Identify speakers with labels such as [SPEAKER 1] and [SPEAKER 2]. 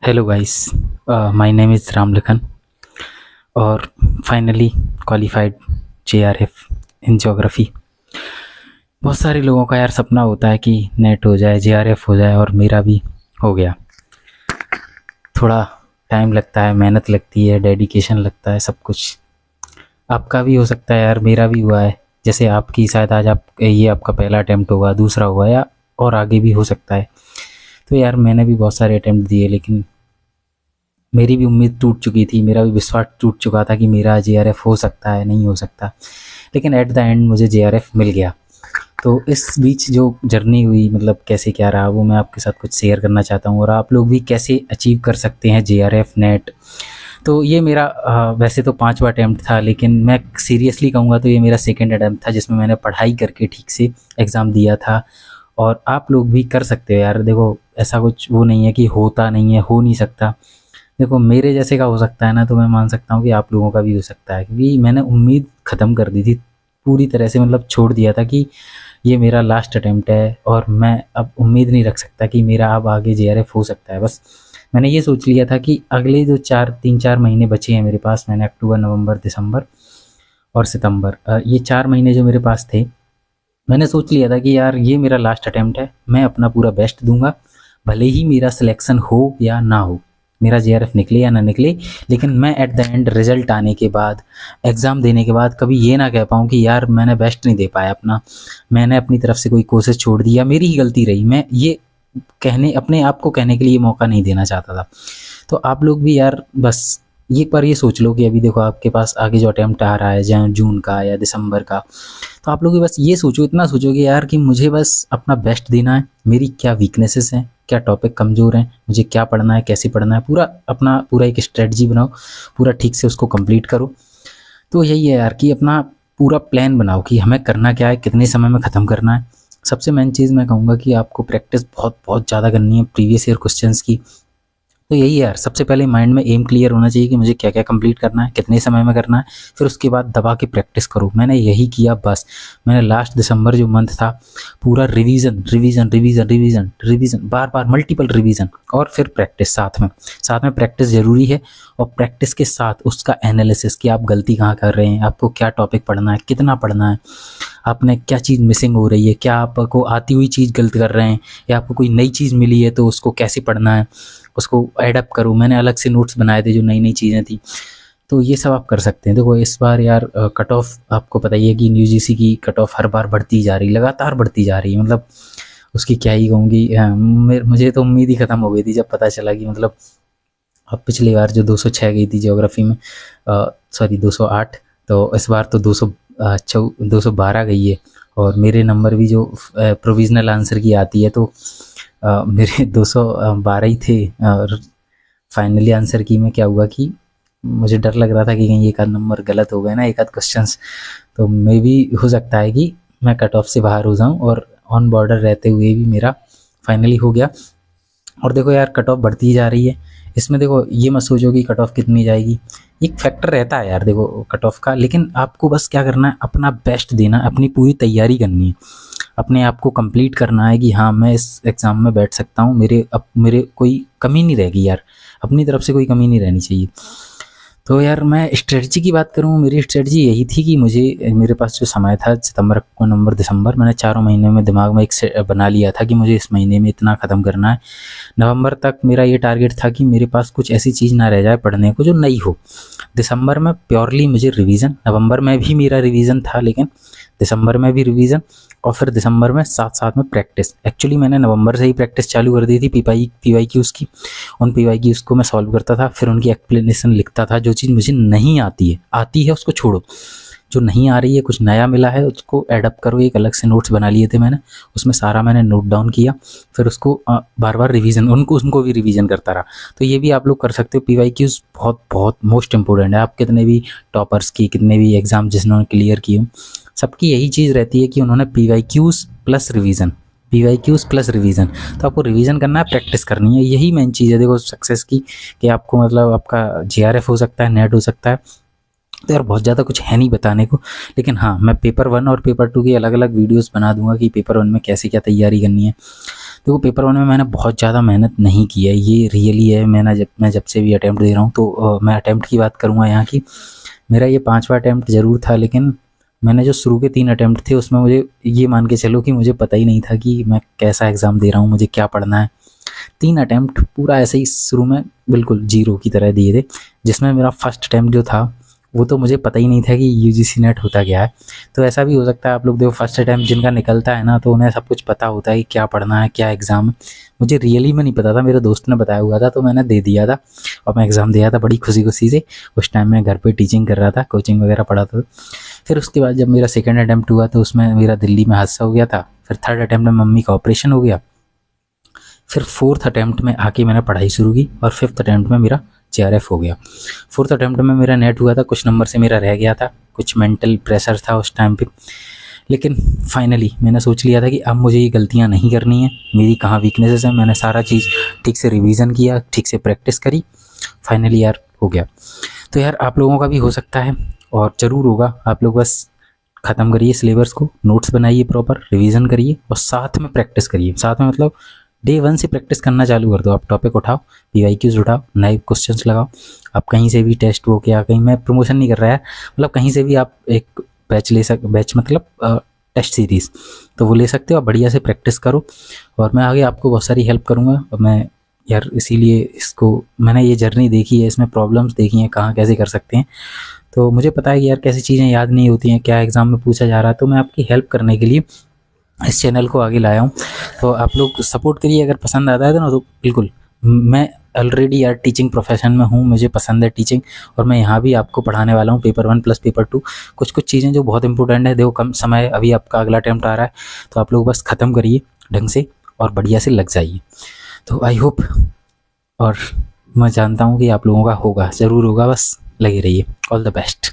[SPEAKER 1] Hello guys, my name is Ramlakhan और finally qualified JRF in geography. बहुत सारे लोगों का यार सपना होता है कि नेट हो जाए, जेआरएफ हो जाए, और मेरा भी हो गया। थोड़ा टाइम लगता है, मेहनत लगती है, डेडिकेशन लगता है, सब कुछ। आपका भी हो सकता है यार, मेरा भी हुआ है। जैसे आपकी शायद आज आप ये आपका पहला अटेम्प्ट होगा, दूसरा हुआ, या और आगे भी हो सकता है। तो यार मैंने भी बहुत सारे अटेम्प्ट दिए, लेकिन मेरी भी उम्मीद टूट चुकी थी, मेरा भी विश्वास टूट चुका था कि मेरा जेआरएफ हो सकता है, नहीं हो सकता। लेकिन एट द एंड मुझे जेआरएफ मिल गया। तो इस बीच जो जर्नी हुई, मतलब कैसे क्या रहा, वो मैं आपके साथ कुछ शेयर करना चाहता हूँ, और आप लोग भी कैसे अचीव कर सकते हैं जेआरएफ नेट। तो ये मेरा वैसे तो 5वां अटैम्प्ट था, लेकिन मैं सीरियसली कहूँगा तो ये मेरा सेकंड अटैम्प्ट था, जिसमें मैंने पढ़ाई करके ठीक से एग्ज़ाम दिया था। और आप लोग भी कर सकते हो यार। देखो, ऐसा कुछ वो नहीं है कि होता नहीं है, हो नहीं सकता। देखो, मेरे जैसे का हो सकता है ना, तो मैं मान सकता हूँ कि आप लोगों का भी हो सकता है, क्योंकि मैंने उम्मीद ख़त्म कर दी थी पूरी तरह से। मतलब छोड़ दिया था कि ये मेरा लास्ट अटेम्प्ट है और मैं अब उम्मीद नहीं रख सकता कि मेरा अब आगे जेआरएफ हो सकता है। बस मैंने ये सोच लिया था कि अगले जो 3-4 महीने बचे हैं मेरे पास, मैंने अक्टूबर, नवंबर, दिसंबर और सितंबर, ये 4 महीने जो मेरे पास थे, मैंने सोच लिया था कि यार ये मेरा लास्ट अटेम्प्ट है, मैं अपना पूरा बेस्ट दूंगा। भले ही मेरा सिलेक्शन हो या ना हो, मेरा जेआरएफ निकले या ना निकले, लेकिन मैं एट द एंड रिजल्ट आने के बाद, एग्ज़ाम देने के बाद कभी ये ना कह पाऊँ कि यार मैंने बेस्ट नहीं दे पाया अपना, मैंने अपनी तरफ से कोई कोशिश छोड़ दी या मेरी ही गलती रही। मैं ये कहने, अपने आप को कहने के लिए मौका नहीं देना चाहता था। तो आप लोग भी यार बस एक बार ये सोच लो कि अभी देखो आपके पास आगे जो अटेम्प्ट आ रहा है, चाहे जून का या दिसंबर का, तो आप लोग भी बस ये सोचो, इतना सोचो कि यार कि मुझे बस अपना बेस्ट देना है। मेरी क्या वीकनेसेस हैं, क्या टॉपिक कमज़ोर हैं, मुझे क्या पढ़ना है, कैसे पढ़ना है, पूरा अपना पूरा एक स्ट्रेटजी बनाओ, पूरा ठीक से उसको कंप्लीट करो। तो यही है यार कि अपना पूरा प्लान बनाओ कि हमें करना क्या है, कितने समय में ख़त्म करना है। सबसे मेन चीज़ मैं कहूँगा कि आपको प्रैक्टिस बहुत बहुत ज़्यादा करनी है प्रीवियस ईयर क्वेश्चंस की। तो यही है यार, सबसे पहले माइंड में एम क्लियर होना चाहिए कि मुझे क्या क्या कंप्लीट करना है, कितने समय में करना है। फिर उसके बाद दबा के प्रैक्टिस करो। मैंने यही किया बस। मैंने लास्ट दिसंबर जो मंथ था, पूरा revision revision revision revision revision, बार बार मल्टीपल रिवीजन, और फिर प्रैक्टिस साथ में प्रैक्टिस ज़रूरी है। और प्रैक्टिस के साथ उसका एनालिसिस कि आप गलती कहाँ कर रहे हैं, आपको क्या टॉपिक पढ़ना है, कितना पढ़ना है, आपने क्या चीज़ मिसिंग हो रही है, क्या आपको आती हुई चीज़ गलत कर रहे हैं, या आपको कोई नई चीज़ मिली है तो उसको कैसे पढ़ना है, उसको एडअप करो। मैंने अलग से नोट्स बनाए थे जो नई नई चीज़ें थी। तो ये सब आप कर सकते हैं। देखो, इस बार यार कट ऑफ आपको पता ही है कि यूजीसी की कट ऑफ हर बार बढ़ती जा रही, लगातार बढ़ती जा रही है। मतलब उसकी क्या ही कहूँगी, मुझे तो उम्मीद ही ख़त्म हो गई थी जब पता चला कि मतलब अब पिछली बार जो 206 गई थी ज्योग्राफी में, सॉरी 208, तो इस बार तो 212 गई है। और मेरे नंबर भी जो प्रोविज़नल आंसर की आती है, तो मेरे 212 ही थे। और फाइनली आंसर की में क्या हुआ कि मुझे डर लग रहा था कि कहीं एक आध नंबर गलत हो गए ना, एक आध क्वेश्चंस, तो मे भी हो सकता है कि मैं कट ऑफ से बाहर हो जाऊं, और ऑन बॉर्डर रहते हुए भी मेरा फाइनली हो गया। और देखो यार, कट ऑफ बढ़ती ही जा रही है। इसमें देखो, ये मत सोचो कि कट ऑफ कितनी जाएगी, एक फैक्टर रहता है यार देखो कट ऑफ का, लेकिन आपको बस क्या करना है, अपना बेस्ट देना, अपनी पूरी तैयारी करनी है, अपने आप को कंप्लीट करना है कि हाँ मैं इस एग्ज़ाम में बैठ सकता हूँ, मेरे कोई कमी नहीं रहेगी यार, अपनी तरफ से कोई कमी नहीं रहनी चाहिए। तो यार मैं स्ट्रेटजी की बात करूँ, मेरी स्ट्रेटजी यही थी कि मुझे, मेरे पास जो समय था सितंबर, अक्टूबर, नवंबर, दिसंबर, मैंने चारों महीने में दिमाग में एक से बना लिया था कि मुझे इस महीने में इतना ख़त्म करना है। नवंबर तक मेरा ये टारगेट था कि मेरे पास कुछ ऐसी चीज़ ना रह जाए पढ़ने को जो नई हो। दिसंबर में प्योरली मुझे रिवीजन, नवंबर में भी मेरा रिवीजन था, लेकिन दिसंबर में भी रिवीजन, और फिर दिसंबर में साथ साथ में प्रैक्टिस। एक्चुअली मैंने नवंबर से ही प्रैक्टिस चालू कर दी थी पीवाई क्यूज़ की। उन पीवाई क्यूज़ को मैं सॉल्व करता था, फिर उनकी एक्सप्लेनेशन लिखता था। जो चीज़ मुझे नहीं आती है उसको छोड़ो, जो नहीं आ रही है, कुछ नया मिला है, उसको एडअप करो। एक अलग से नोट्स बना लिए थे मैंने, उसमें सारा मैंने नोट डाउन किया, फिर उसको बार बार रिवीजन, उनको भी रिवीजन करता रहा। तो ये भी आप लोग कर सकते हो। पीवाई क्यूज़ बहुत बहुत मोस्ट इंपॉर्टेंट है। आप कितने भी टॉपर्स की, कितने भी एग्ज़ाम जिन्होंने क्लियर किए, सबकी यही चीज़ रहती है कि उन्होंने PYQs plus revision, PYQs plus revision. तो आपको रिवीजन करना है, प्रैक्टिस करनी है, यही मेन चीज़ है देखो सक्सेस की, कि आपको मतलब आपका जेआरएफ हो सकता है, नेट हो सकता है। तो यार बहुत ज़्यादा कुछ है नहीं बताने को, लेकिन हाँ, मैं पेपर 1 और पेपर 2 की अलग अलग वीडियोस बना दूंगा कि पेपर 1 में कैसे क्या तैयारी करनी है। देखो पेपर वन में मैंने बहुत ज़्यादा मेहनत नहीं की है, ये रियली है। मैं जब से भी अटैम्प्ट दे रहा हूँ तो मैं अटैम्प्ट की बात करूँगा यहाँ की, मेरा ये 5वां अटैम्प्ट ज़रूर था, लेकिन मैंने जो शुरू के 3 अटैम्प्ट थे उसमें मुझे ये मान के चलो कि मुझे पता ही नहीं था कि मैं कैसा एग्ज़ाम दे रहा हूँ, मुझे क्या पढ़ना है। 3 अटैम्प्ट पूरा ऐसे ही शुरू में बिल्कुल ज़ीरो की तरह दिए थे, जिसमें मेरा फर्स्ट अटैम्प्ट जो था वो तो मुझे पता ही नहीं था कि यूजीसी नेट होता क्या है। तो ऐसा भी हो सकता है आप लोग देखो फर्स्ट अटैम्प्ट जिनका निकलता है ना तो उन्हें सब कुछ पता होता है कि क्या पढ़ना है, क्या एग्ज़ाम है। मुझे रियली में नहीं पता था, मेरे दोस्त ने बताया हुआ था तो मैंने दे दिया था और मैं एग्ज़ाम दिया था बड़ी खुशी से। उस टाइम मैं घर पे टीचिंग कर रहा था, कोचिंग वगैरह पढ़ाता था। फिर उसके बाद जब मेरा सेकंड अटैम्प्ट हुआ तो उसमें मेरा दिल्ली में हादसा हो गया था। फिर थर्ड अटैम्प्ट में मम्मी का ऑपरेशन हो गया। फिर फोर्थ अटैम्प्ट में आके मैंने पढ़ाई शुरू की और फिफ्थ अटैम्प्ट में मेरा जेआरएफ हो गया। फोर्थ अटैम्प्ट में मेरा नेट हुआ था, कुछ नंबर से मेरा रह गया था, कुछ मेंटल प्रेशर था उस टाइम पे। लेकिन फाइनली मैंने सोच लिया था कि अब मुझे ये गलतियाँ नहीं करनी है, मेरी कहाँ वीकनेसेस हैं। मैंने सारा चीज़ ठीक से रिवीजन किया, ठीक से प्रैक्टिस करी, फाइनली यार हो गया। तो यार आप लोगों का भी हो सकता है और ज़रूर होगा। आप लोग बस ख़त्म करिए सिलेबस को, नोट्स बनाइए, प्रॉपर रिवीजन करिए और साथ में प्रैक्टिस करिए। साथ में मतलब डे 1 से प्रैक्टिस करना चालू कर दो। आप टॉपिक उठाओ, पीवाईक्यूज उठाओ, नए क्वेश्चंस लगाओ। आप कहीं से भी टेक्स्ट बुक या कहीं, मैं प्रमोशन नहीं कर रहा है, मतलब कहीं से भी आप एक बैच मतलब टेस्ट सीरीज़ तो वो ले सकते हो। आप बढ़िया से प्रैक्टिस करो और मैं आगे आपको बहुत सारी हेल्प करूँगा। और मैं यार इसीलिए इसको, मैंने ये जर्नी देखी है, इसमें प्रॉब्लम्स देखी हैं, कहाँ कैसे कर सकते हैं। तो मुझे पता है कि यार कैसी चीज़ें याद नहीं होती हैं, क्या एग्ज़ाम में पूछा जा रहा है। तो मैं आपकी हेल्प करने के लिए इस चैनल को आगे लाया हूँ। तो आप लोग सपोर्ट करिए, अगर पसंद आता है तो ना तो बिल्कुल। मैं ऑलरेडी यार टीचिंग प्रोफेशन में हूँ, मुझे पसंद है टीचिंग और मैं यहाँ भी आपको पढ़ाने वाला हूँ पेपर 1 प्लस पेपर 2। कुछ चीज़ें जो बहुत इंपॉर्टेंट है, देखो कम समय अभी आपका अगला अटेम्प्ट आ रहा है तो आप लोग बस ख़त्म करिए ढंग से और बढ़िया से लग जाइए। तो आई होप, और मैं जानता हूँ कि आप लोगों का होगा, ज़रूर होगा, बस लगे रहिए। All the best.